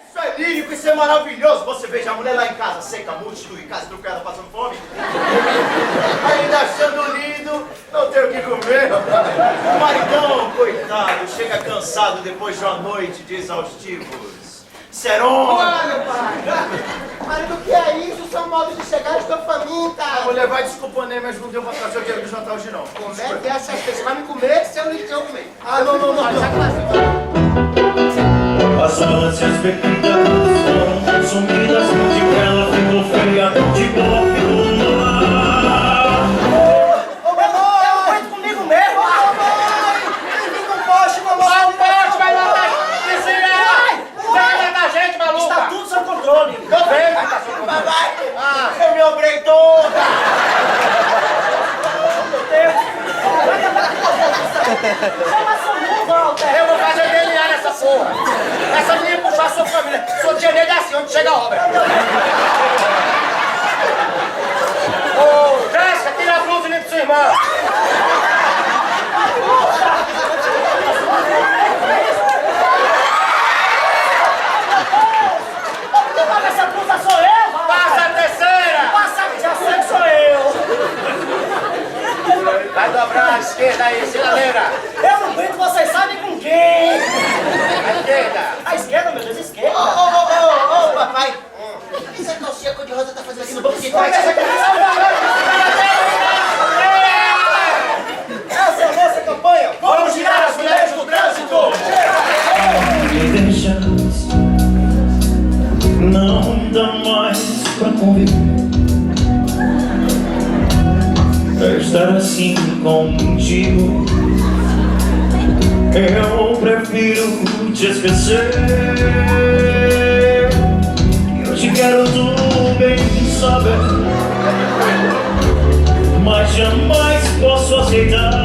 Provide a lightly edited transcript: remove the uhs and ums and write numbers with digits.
Isso é lírico, isso é maravilhoso. Você veja a mulher lá em casa, seca, múltiplo, em casa, trucada, passando fome. Ainda achando lindo, não tem o que comer. O maridão, coitado, chega cansado depois de uma noite de exaustivos. Serão. Olha, pai. Marido, o que é isso? São modos de chegar, estou faminta. A mulher vai desculpando, mas não deu pra trazer o dinheiro do jantar hoje não. Como é que essa você vai me comer se eu não comer? Ah, não. As ânsias bebidas foram consumidas e ela ficou feia de golpe no mar. Ô, mamãe! Eu aguento comigo mesmo! Ô, mamãe! Bem-vindo no poste, mamãe! O poste vai matar! Vai matar a gente, maluca! Está tudo sob controle! Tô vendo que tá sob controle. Papai, eu me obrei todo. Chama a Samu, Walter! Eu vou fazer DNA nessa porra! Essa menina puxar a sua família! Sou direito assim, onde chega a obra! Ô, Jéssica, tira a blusa e limpa sua irmã! Essa blusa sou eu, Walter! Passa a terceira! Passa, já sei que sou eu! Vai dobrar a esquerda aí, sinaleira! Eu não aguento, vocês sabem com quem? A esquerda! A esquerda, meu Deus, a esquerda! Ô, papai. O que essa calcinha cor-de-rosa tá fazendo aqui no banco de trás? Essa é a nossa campanha! Vamos tirar as mulheres do trânsito. Me deixas, não dá mais pra conviver. Estar assim contigo, eu prefiro te esquecer. Eu te quero, tu bem saber, mas jamais posso aceitar